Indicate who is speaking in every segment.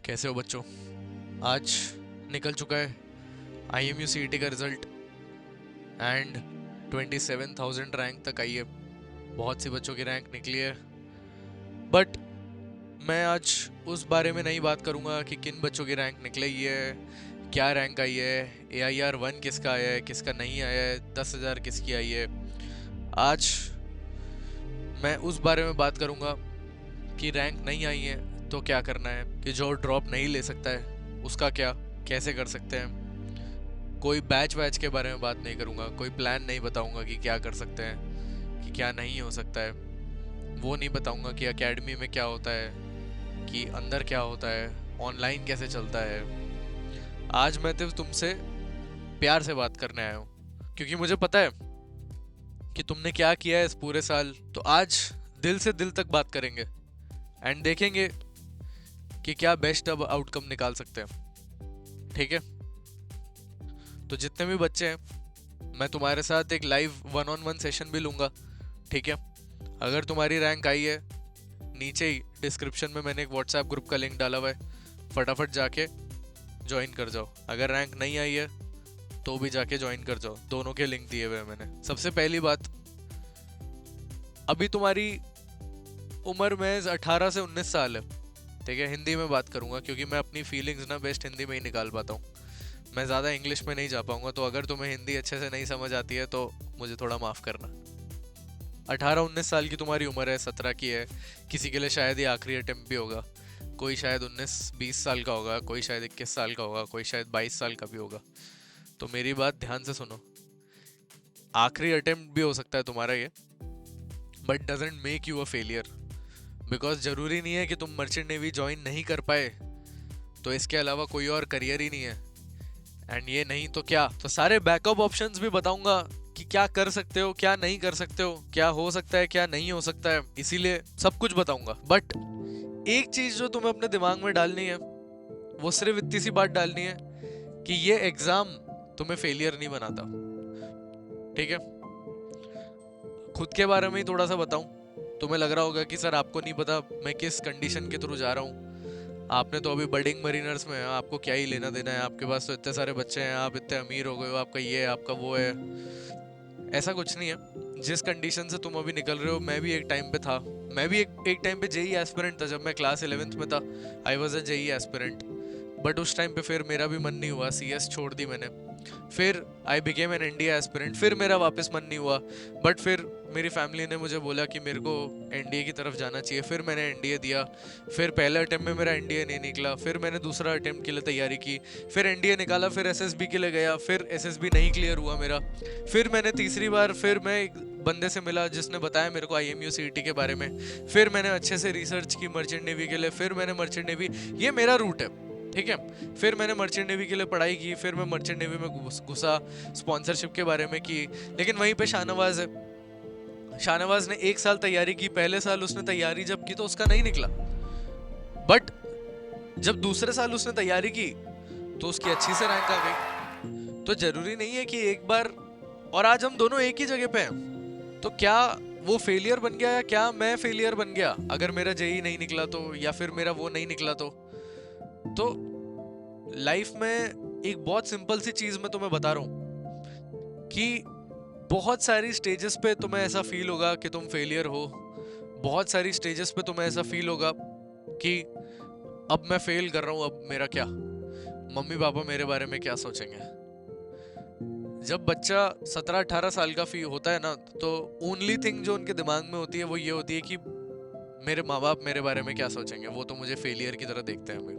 Speaker 1: कैसे हो बच्चों। आज निकल चुका है IMU CET का रिजल्ट एंड 27,000 रैंक तक आई है। बहुत सी बच्चों की रैंक निकली है, बट मैं आज उस बारे में नहीं बात करूंगा कि किन बच्चों की रैंक निकली है, क्या रैंक आई है, AIR 1 किसका आया है, किसका नहीं आया है, 10,000 किसकी आई है। आज मैं उस बारे में बात करूंगा कि रैंक नहीं आई है तो क्या करना है, कि जो ड्रॉप नहीं ले सकता है उसका क्या, कैसे कर सकते हैं। कोई बैच वैच के बारे में बात नहीं करूंगा, कोई प्लान नहीं बताऊंगा कि क्या कर सकते हैं, कि क्या नहीं हो सकता है। वो नहीं बताऊंगा कि एकेडमी में क्या होता है, कि अंदर क्या होता है, ऑनलाइन कैसे चलता है। आज मैं तो तुमसे प्यार से बात करने आया हूँ, क्योंकि मुझे पता है कि तुमने क्या किया है इस पूरे साल। तो आज दिल से दिल तक बात करेंगे एंड देखेंगे कि क्या बेस्ट अब आउटकम निकाल सकते हैं। ठीक है, तो जितने भी बच्चे हैं मैं तुम्हारे साथ एक लाइव 1-on-1 सेशन भी लूंगा। ठीक है, अगर तुम्हारी रैंक आई है, नीचे ही डिस्क्रिप्शन में मैंने एक व्हाट्सएप ग्रुप का लिंक डाला हुआ है, फटाफट जाके ज्वाइन कर जाओ। अगर रैंक नहीं आई है तो भी जाके ज्वाइन कर जाओ, दोनों के लिंक दिए हुए हैं मैंने। सबसे पहली बात, अभी तुम्हारी उम्र में 18 से 19 साल है। ठीक है, हिंदी में बात करूंगा क्योंकि मैं अपनी फीलिंग्स ना बेस्ट हिंदी में ही निकाल पाता हूँ। मैं ज़्यादा इंग्लिश में नहीं जा पाऊंगा, तो अगर तुम्हें हिंदी अच्छे से नहीं समझ आती है तो मुझे थोड़ा माफ़ करना। 18-19 साल की तुम्हारी उम्र है, 17 की है। किसी के लिए शायद ये आखिरी अटेम्प्ट भी होगा। कोई शायद 19-20 साल का होगा, कोई शायद 21 साल का होगा, कोई शायद 22 साल का भी होगा। तो मेरी बात ध्यान से सुनो, आखिरी अटेम्प्ट भी हो सकता है तुम्हारा ये, but doesn't make you a failure. Because ज़रूरी नहीं है कि तुम मर्चेंट नेवी ज्वाइन नहीं कर पाए तो इसके अलावा कोई और करियर ही नहीं है। एंड ये नहीं तो क्या, तो सारे बैकअप ऑप्शंस भी बताऊंगा कि क्या कर सकते हो, क्या नहीं कर सकते हो, क्या हो सकता है, क्या नहीं हो सकता है। इसीलिए सब कुछ बताऊंगा। बट एक चीज जो तुम्हें अपने दिमाग में डालनी है, वो सिर्फ इतनी सी बात डालनी है कि ये एग्जाम तुम्हें फेलियर नहीं बनाता। ठीक है, खुद के बारे में ही थोड़ा सा बताऊं। तुम्हें लग रहा होगा कि सर आपको नहीं पता मैं किस कंडीशन के थ्रू जा रहा हूँ। आपने तो अभी बडिंग मरीनर्स में है, आपको क्या ही लेना देना है, आपके पास तो इतने सारे बच्चे हैं, आप इतने अमीर हो गए हो, आपका ये है, आपका वो है। ऐसा कुछ नहीं है। जिस कंडीशन से तुम अभी निकल रहे हो, मैं भी एक टाइम पे था। मैं भी एक टाइम पे जेई एस्पिरेंट था। जब मैं क्लास 11th में था, I was a JEE aspirant. But उस टाइम पे फिर मेरा भी मन नहीं हुआ, CS छोड़ दी मैंने। फिर I became an NDA aspirant, फिर मेरा वापस मन नहीं हुआ। बट फिर मेरी फैमिली ने मुझे बोला कि मेरे को NDA की तरफ जाना चाहिए, फिर मैंने NDA दिया। फिर पहले अटेम्प्ट में मेरा NDA नहीं निकला, फिर मैंने दूसरा अटेम्प्ट के लिए तैयारी की, फिर NDA निकाला, फिर SSB के लिए गया, फिर SSB नहीं क्लियर हुआ मेरा। फिर मैंने तीसरी बार, फिर मैं एक बंदे से मिला जिसने बताया मेरे को IMU CET के बारे में। फिर मैंने अच्छे से रिसर्च की मर्चेंट नेवी के लिए, फिर मैंने मर्चेंट नेवी, ये मेरा रूट है। ठीक है, फिर मैंने मर्चेंट नेवी के लिए पढ़ाई की, फिर मैं मर्चेंट नेवी में घुसा, स्पॉन्सरशिप के बारे में की। लेकिन वहीं पे शाहनवाज है, शाहनवाज ने 1 साल तैयारी की, पहले साल उसने तैयारी जब की तो उसका नहीं निकला। बट जब दूसरे साल उसने तैयारी की तो उसकी अच्छी से रैंक आ गई। तो जरूरी नहीं है कि एक बार, और आज हम दोनों एक ही जगह पे हैं। तो क्या वो फेलियर बन गया, या क्या मैं फेलियर बन गया अगर मेरा जेई नहीं निकला तो, या फिर मेरा वो नहीं निकला तो लाइफ में एक बहुत सिंपल सी चीज मैं तुम्हें बता रहा हूँ कि बहुत सारी स्टेजेस पे तुम्हें ऐसा फील होगा कि तुम फेलियर हो। बहुत सारी स्टेजेस पे तुम्हें ऐसा फील होगा कि अब मैं फेल कर रहा हूँ, अब मेरा क्या, मम्मी पापा मेरे बारे में क्या सोचेंगे। जब बच्चा 17-18 साल का फी होता है ना, तो ओनली थिंग जो उनके दिमाग में होती है वो ये होती है कि मेरे माँ बाप मेरे बारे में क्या सोचेंगे, वो तो मुझे फेलियर की तरह देखते हैं हमें।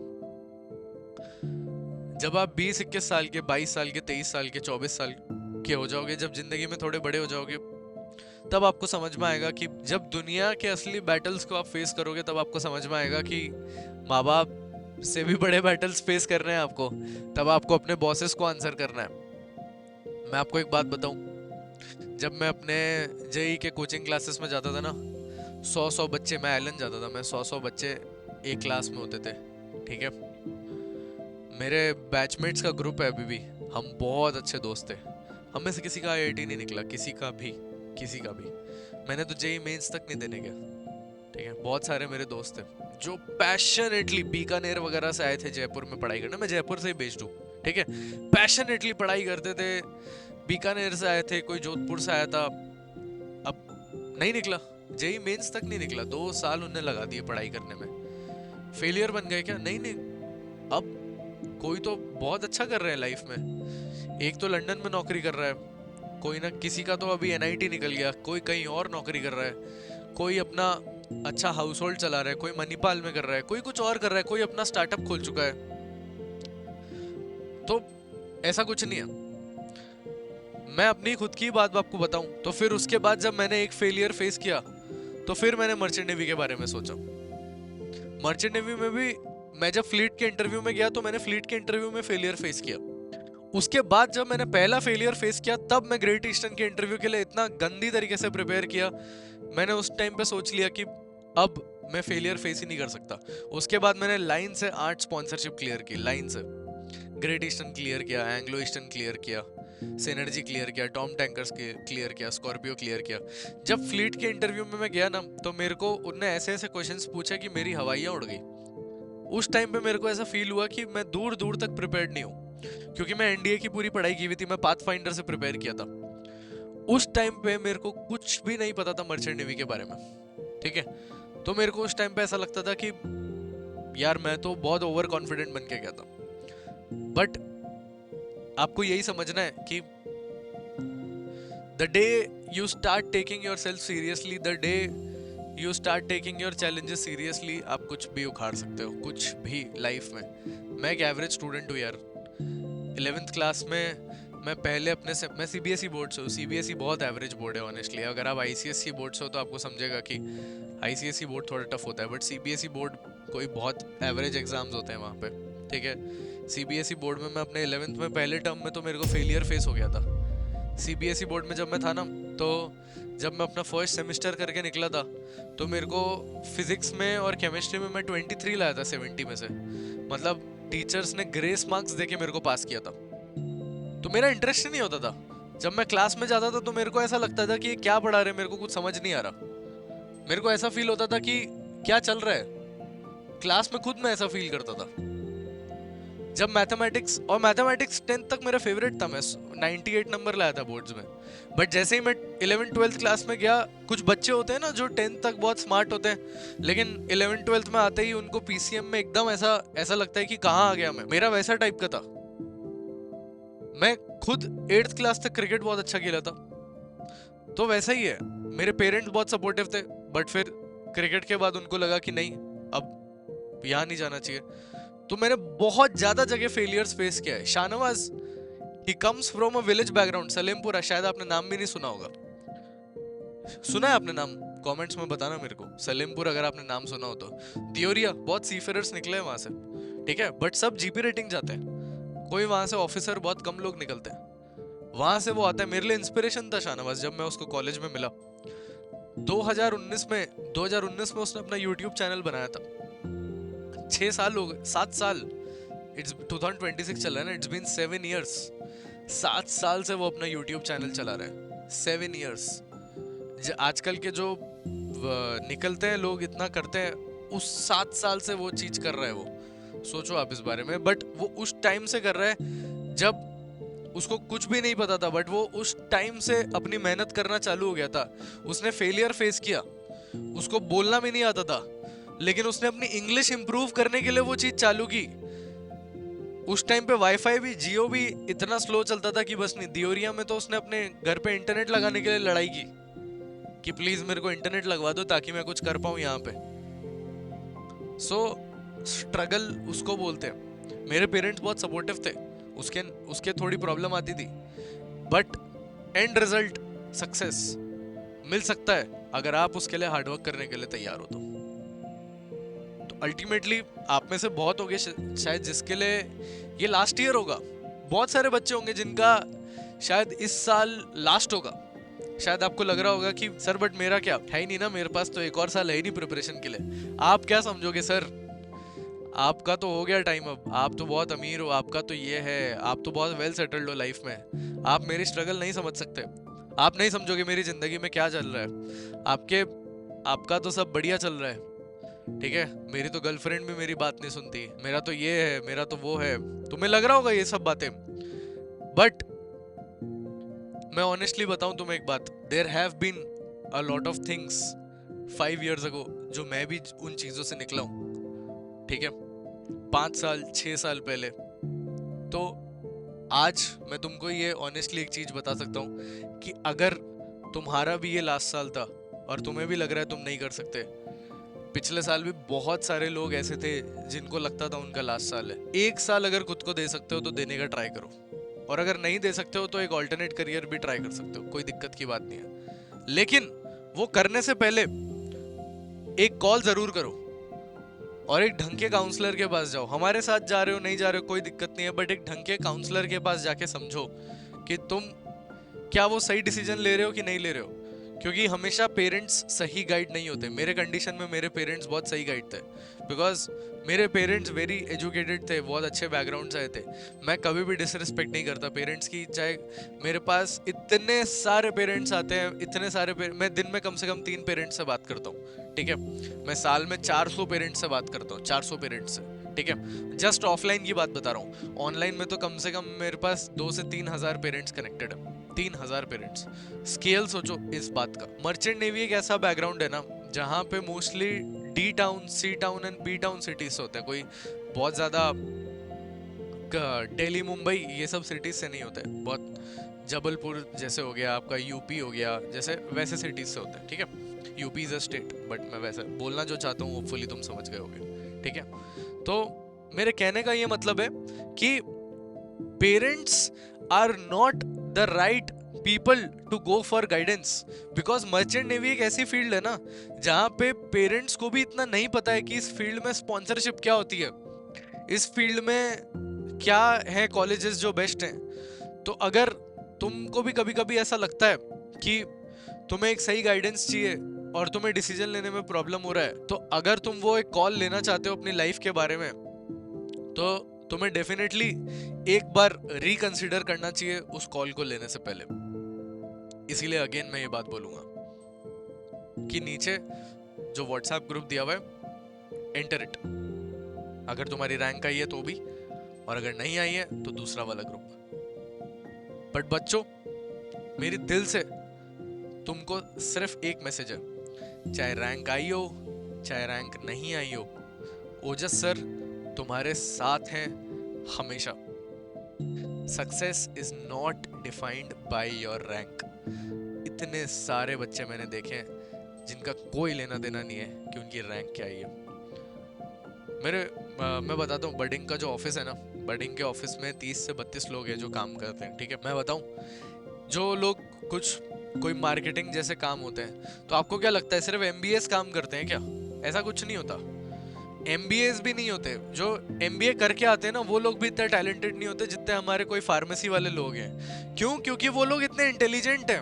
Speaker 1: जब आप 20-21 साल के, 22 साल के, 23 साल के, 24 साल के हो जाओगे, जब जिंदगी में थोड़े बड़े हो जाओगे, तब आपको समझ में आएगा कि जब दुनिया के असली बैटल्स को आप फेस करोगे, तब आपको समझ में आएगा कि माँ बाप से भी बड़े बैटल्स फेस कर रहे हैं आपको। तब आपको अपने बॉसेस को आंसर करना है। मैं आपको एक बात बताऊं, जब मैं अपने जेई के कोचिंग क्लासेस में जाता था ना, 100 बच्चे, मैं एलन जाता था, मैं 100 बच्चे एक क्लास में होते थे। ठीक है, मेरे बैचमेट्स का ग्रुप है अभी भी, हम बहुत अच्छे दोस्त थे। हम में से किसी का IIT नहीं निकला, किसी का भी, किसी का भी। मैंने तो जेई मेंस तक नहीं देने गया। ठीक है, बहुत सारे मेरे दोस्त थे जो पैशनेटली बीकानेर वगैरह से आए थे जयपुर में पढ़ाई करने, मैं जयपुर से ही बेस्ड हूँ, ठीक है, पैशनेटली पढ़ाई करते थे, बीकानेर से आए थे, कोई जोधपुर से आया था, अब नहीं निकला, जेई मेंस तक नहीं निकला, 2 साल उन्हें लगा दिए पढ़ाई करने में, फेलियर बन गए क्या? नहीं नहीं, अब कोई तो बहुत अच्छा कर रहे हैं लाइफ में, एक तो लंदन में नौकरी कर रहा है, कोई ना, किसी का तो अभी एनआईटी निकल गया, कोई कहीं और नौकरी कर रहा है, कोई अपना अच्छा हाउस होल्ड चला रहा है, कोई मणिपाल में कर रहा है, कोई कुछ और कर रहा है, कोई अपना स्टार्टअप खोल चुका है। तो ऐसा कुछ नहीं है। मैं अपनी खुद की बात आपको बताऊं तो फिर उसके बाद जब मैंने एक फेलियर फेस किया तो फिर मैंने मर्चेंट नेवी के बारे में सोचा। मर्चेंट नेवी में भी मैं जब फ्लीट के इंटरव्यू में गया तो मैंने फ्लीट के इंटरव्यू में फेलियर फेस किया। उसके बाद जब मैंने पहला फेलियर फेस किया तब मैं ग्रेट ईस्टर्न के इंटरव्यू के लिए इतना गंदी तरीके से प्रिपेयर किया, मैंने उस टाइम पे सोच लिया कि अब मैं फेलियर फेस ही नहीं कर सकता। उसके बाद मैंने लाइन से 8 स्पॉन्सरशिप क्लियर की, लाइन से ग्रेट ईस्टर्न क्लियर किया, एंग्लो ईस्टर्न क्लियर किया, सिनर्जी क्लियर किया, टॉम टैंकर्स क्लियर किया, स्कॉर्पियो क्लियर किया। जब फ्लीट के इंटरव्यू में मैं गया ना तो मेरे को उनने ऐसे ऐसे क्वेश्चंस पूछे कि मेरी हवाइयाँ उड़ गई। उस टाइम पे मेरे को ऐसा फील हुआ कि मैं दूर दूर तक प्रिपेयर्ड नहीं हूँ, क्योंकि मैं एनडीए की पूरी पढ़ाई की हुई थी, मैं पाथफाइंडर से प्रिपेयर किया था। उस टाइम पे मेरे को कुछ भी नहीं पता था मर्चेंट नेवी के बारे में, ठीक है। तो मेरे को उस टाइम पे ऐसा लगता था कि यार मैं तो बहुत ओवर कॉन्फिडेंट बन के गया था। बट आपको यही समझना है कि the day you start taking your self seriously, the day you start taking your challenges seriously, आप कुछ भी उखाड़ सकते हो, कुछ भी लाइफ में। मैं एक एवरेज स्टूडेंट हूँ यार। 11th क्लास में मैं पहले अपने से, मैं सीबीएसई बोर्ड से हूँ, सीबीएसई बहुत एवरेज बोर्ड है ऑनेस्टली। अगर आप आईसीएसई बोर्ड से हो तो आपको समझेगा कि आईसीएसई बोर्ड थोड़ा टफ होता है, बट सीबीएसई बोर्ड कोई बहुत एवरेज एग्जाम्स होते हैं वहाँ पे, ठीक है। सीबीएसई बोर्ड में मैं अपने 11th में पहले टर्म में तो मेरे को फेलियर फेस हो गया था। सीबीएसई बोर्ड में जब मैं था ना, तो जब मैं अपना फर्स्ट सेमेस्टर करके निकला था तो मेरे को फिजिक्स में और केमिस्ट्री में मैं 23 लाया था 70 में से, मतलब टीचर्स ने ग्रेस मार्क्स देके मेरे को पास किया था। तो मेरा इंटरेस्ट नहीं होता था। जब मैं क्लास में जाता था तो मेरे को ऐसा लगता था कि ये क्या पढ़ा रहे, मेरे को कुछ समझ नहीं आ रहा। मेरे को ऐसा फील होता था कि क्या चल रहा है क्लास में, खुद मैं ऐसा फील करता था। जब मैथमेटिक्स, और मैथमेटिक्स 10th तक मेरा फेवरेट था, मैं 98 नंबर लाया था बोर्ड्स में। बट जैसे ही मैं 11th 12th क्लास में गया, कुछ बच्चे होते हैं ना जो 10th तक बहुत स्मार्ट होते हैं, लेकिन 11th 12th में आते ही उनको पीसीएम में एकदम ऐसा लगता है कि कहाँ आ गया मैं। मेरा वैसा टाइप का था। मैं खुद 8th क्लास तक क्रिकेट बहुत अच्छा खेला था, तो वैसा ही है। मेरे पेरेंट्स बहुत सपोर्टिव थे, बट फिर क्रिकेट के बाद उनको लगा कि नहीं, अब यहाँ नहीं जाना चाहिए। तो मैंने बहुत ज्यादा जगह फेलियर्स फेस किया है। Shahnawaz, he comes from a village background, Salempura, शायद आपने नाम भी नहीं सुना होगा। सुना है आपने नाम? कमेंट्स में बताना मेरे को, सलेमपुर अगर आपने नाम सुना हो तो। दियोरिया, बहुत सीफेरर्स निकले हैं वहां से, ठीक है, बट सब जीपी रेटिंग जाते हैं। कोई वहां से ऑफिसर, बहुत कम लोग निकलते हैं वहां से। वो आता है, मेरे लिए इंस्पिरेशन था शाहनवाज जब मैं उसको कॉलेज में मिला। 2019 में उसने अपना यूट्यूब चैनल बनाया था। 6 साल हो गए, 7 साल, इट्स 2026 चल रहा है ना, इट्स बीन 7 इयर्स। 7 साल से वो अपना यूट्यूब चैनल चला रहा है, 7 इयर्स। आजकल के जो निकलते हैं लोग, इतना करते हैं, उस 7 साल से वो चीज कर रहा है वो। सोचो आप इस बारे में। बट वो उस टाइम से कर रहा है जब उसको कुछ भी नहीं पता था, बट वो उस टाइम से अपनी मेहनत करना चालू हो गया था। उसने फेलियर फेस किया, उसको बोलना भी नहीं आता था, लेकिन उसने अपनी इंग्लिश इंप्रूव करने के लिए वो चीज चालू की। उस टाइम पे वाईफाई भी, जियो भी इतना स्लो चलता था कि बस नहीं। दियोरिया में तो उसने अपने घर पे इंटरनेट लगाने के लिए लड़ाई की कि प्लीज मेरे को इंटरनेट लगवा दो ताकि मैं कुछ कर पाऊं यहाँ पे। सो स्ट्रगल उसको बोलते हैं। मेरे पेरेंट्स बहुत सपोर्टिव थे, उसके थोड़ी प्रॉब्लम आती थी, बट एंड रिजल्ट सक्सेस मिल सकता है अगर आप उसके लिए हार्डवर्क करने के लिए तैयार हो तो। अल्टीमेटली आप में से बहुत होंगे शायद जिसके लिए ये लास्ट ईयर होगा। बहुत सारे बच्चे होंगे जिनका शायद इस साल लास्ट होगा। शायद आपको लग रहा होगा कि सर बट मेरा क्या है ही नहीं ना, मेरे पास तो एक और साल है ही नहीं प्रिपरेशन के लिए। आप क्या समझोगे सर, आपका तो हो गया टाइम, अब आप तो बहुत अमीर हो, आपका तो ये है, आप तो बहुत वेल सेटल्ड हो लाइफ में, आप मेरी स्ट्रगल नहीं समझ सकते, आप नहीं समझोगे मेरी जिंदगी में क्या चल रहा है। आपका तो सब बढ़िया चल रहा है, ठीक है, मेरी तो गर्लफ्रेंड भी मेरी बात नहीं सुनती, मेरा तो ये है, मेरा तो वो है, तुम्हें लग रहा होगा ये सब बातें, बट मैं ऑनेस्टली बताऊं तुम्हें एक बात, there have been a lot of things 5 years ago जो मैं भी उन चीजों से निकला हूं, ठीक है, 5 साल 6 साल पहले। तो आज मैं तुमको ये ऑनेस्टली एक चीज बता सकता हूँ कि अगर तुम्हारा भी ये लास्ट साल था और तुम्हें भी लग रहा है तुम नहीं कर सकते, पिछले साल भी बहुत सारे लोग ऐसे थे जिनको लगता था उनका लास्ट साल है। 1 साल अगर खुद को दे सकते हो तो देने का ट्राई करो, और अगर नहीं दे सकते हो तो एक ऑल्टरनेट करियर भी ट्राई कर सकते हो, कोई दिक्कत की बात नहीं है। लेकिन वो करने से पहले एक कॉल जरूर करो और एक ढंग के काउंसलर के पास जाओ। हमारे साथ जा रहे हो नहीं जा रहे हो कोई दिक्कत नहीं है, बट एक ढंग के काउंसलर के पास जाके समझो कि तुम क्या वो सही डिसीजन ले रहे हो कि नहीं ले रहे हो, क्योंकि हमेशा पेरेंट्स सही गाइड नहीं होते। मेरे कंडीशन में मेरे पेरेंट्स बहुत सही गाइड थे, बिकॉज मेरे पेरेंट्स वेरी एजुकेटेड थे, बहुत अच्छे बैकग्राउंड से आए थे। मैं कभी भी डिसरिस्पेक्ट नहीं करता पेरेंट्स की, चाहे मेरे पास इतने सारे पेरेंट्स आते हैं, इतने सारे मैं दिन में कम से कम 3 पेरेंट्स से बात करता हूँ, ठीक है, मैं साल में 400 पेरेंट्स से बात करता हूँ, 400 पेरेंट्स से, ठीक है, जस्ट ऑफलाइन की बात बता रहा हूँ। ऑनलाइन में तो कम से कम मेरे पास 2 से 3 हजार पेरेंट्स कनेक्टेड है, 3 हजार पेरेंट्स। स्केल सोचो इस बात का। मर्चेंट नेवी एक ऐसा बैकग्राउंड है ना जहाँ पे mostly D town, C town and B town cities होते हैं, कोई बहुत ज्यादा दिल्ली मुंबई ये सब सिटीज से नहीं होते, बहुत जबलपुर जैसे हो गया आपका, यूपी हो गया जैसे, वैसे सिटीज से होते हैं, ठीक है। UP is a state, but मैं वैसे बोलना जो चाहता हूँ होपफुली तुम समझ गए होगे, ठीक है। तो मेरे कहने का ये मतलब है कि parents are not the right people to go for guidance, because merchant navy एक ऐसी फील्ड है ना जहाँ पे पेरेंट्स को भी इतना नहीं पता है कि इस फील्ड में स्पॉन्सरशिप क्या होती है, इस फील्ड में क्या है कॉलेजेस जो बेस्ट हैं। तो अगर तुमको भी कभी कभी ऐसा लगता है कि तुम्हें एक सही गाइडेंस चाहिए और तुम्हें डिसीजन लेने में प्रॉब्लम हो रहा है, तो अगर तुम वो एक कॉल लेना चाहते हो अपनी लाइफ के बारे में, तो तुम्हें डेफिनेटली एक बार रिकंसिडर करना चाहिए उस कॉल को लेने से पहले। इसीलिए अगेन मैं ये बात बोलूंगा कि नीचे जो व्हाट्सएप ग्रुप दिया हुआ है, एंटर इट। अगर तुम्हारी रैंक आई है तो भी, और अगर नहीं आई है तो दूसरा वाला ग्रुप। बट बच्चों, मेरी दिल से तुमको सिर्फ एक मैसेज है, चाहे रैंक आई हो चाहे रैंक नहीं आई हो, ओजस सर तुम्हारे साथ हैं हमेशा। Success is not defined by your rank. इतने सारे बच्चे मैंने देखे हैं जिनका कोई लेना देना नहीं है कि उनकी रैंक क्या है। मैं बताता हूँ, बडिंग का जो ऑफिस है ना, बडिंग के ऑफिस में 30 से 32 लोग हैं जो काम करते हैं, ठीक है। मैं बताऊँ, जो लोग कोई मार्केटिंग जैसे काम होते हैं, तो आपको क्या लगता है सिर्फ MBAs काम करते हैं क्या? ऐसा कुछ नहीं होता। MBAs भी नहीं होते, जो MBA करके आते हैं ना वो लोग भी इतने टैलेंटेड नहीं होते जितने हमारे कोई फार्मेसी वाले लोग हैं। क्यों? क्योंकि वो लोग इतने इंटेलिजेंट हैं,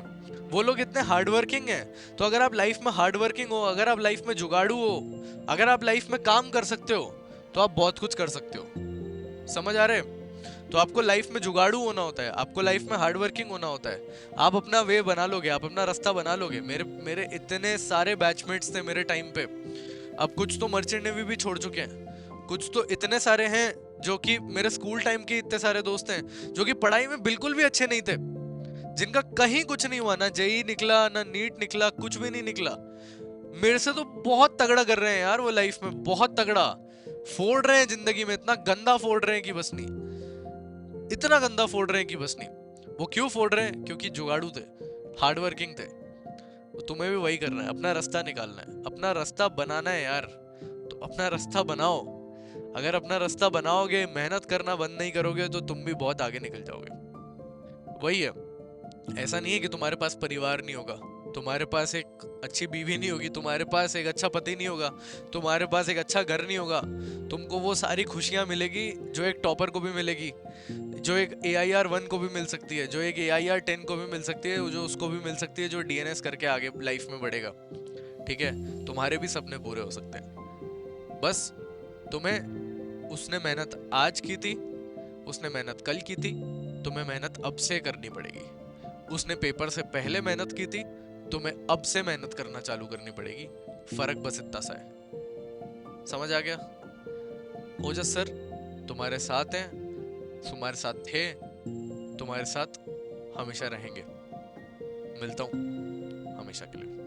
Speaker 1: वो लोग इतने हार्ड वर्किंग हैं। तो अगर आप लाइफ में हार्ड वर्किंग हो, अगर आप लाइफ में जुगाड़ू हो, अगर आप लाइफ में काम कर सकते हो, तो आप बहुत कुछ कर सकते हो। समझ आ रहे? तो आपको लाइफ में जुगाड़ू होना होता है, आपको लाइफ में हार्ड वर्किंग होना होता है। आप अपना वे बना लोगे, आप अपना रास्ता बना लोगे। मेरे इतने सारे बैचमेट्स थे मेरे टाइम पे, अब कुछ तो मर्चेंट नेवी भी छोड़ चुके हैं, कुछ तो इतने सारे हैं जो कि मेरे स्कूल टाइम के इतने सारे दोस्त हैं जो कि पढ़ाई में बिल्कुल भी अच्छे नहीं थे, जिनका कहीं कुछ नहीं हुआ, ना जेई निकला ना नीट निकला, कुछ भी नहीं निकला। मेरे से तो बहुत तगड़ा कर रहे हैं यार वो, लाइफ में बहुत तगड़ा फोड़ रहे हैं जिंदगी में, इतना गंदा फोड़ रहे हैं कि बस नहीं, इतना गंदा फोड़ रहे हैं कि बस नहीं। वो क्यों फोड़ रहे हैं? क्योंकि जुगाड़ू थे, हार्ड वर्किंग थे। तो तुम्हें भी वही करना है, अपना रास्ता निकालना है, अपना रास्ता बनाना है यार। तो अपना रास्ता बनाओ। अगर अपना रास्ता बनाओगे, मेहनत करना बंद नहीं करोगे, तो तुम भी बहुत आगे निकल जाओगे। वही है, ऐसा नहीं है कि तुम्हारे पास परिवार नहीं होगा, तुम्हारे पास एक अच्छी बीवी नहीं होगी, तुम्हारे पास एक अच्छा पति नहीं होगा, तुम्हारे पास एक अच्छा घर नहीं होगा। तुमको वो सारी खुशियां मिलेगी जो एक टॉपर को भी मिलेगी, जो एक AIR 1 को भी मिल सकती है, जो एक AIR 10 को भी मिल सकती है, जो उसको भी मिल सकती है जो DNS करके आगे लाइफ में बढ़ेगा। ठीक है, तुम्हारे भी सपने पूरे हो सकते हैं। बस तुम्हें, उसने मेहनत आज की थी, उसने मेहनत कल की थी, तुम्हें मेहनत अब से करनी पड़ेगी। उसने पेपर से पहले मेहनत की थी, तुम्हें अब से मेहनत करना चालू करनी पड़ेगी। फर्क बस इतना सा है। समझ आ गया? ओजस सर तुम्हारे साथ हैं, तुम्हारे साथ थे, तुम्हारे साथ हमेशा रहेंगे। मिलता हूँ हमेशा के लिए।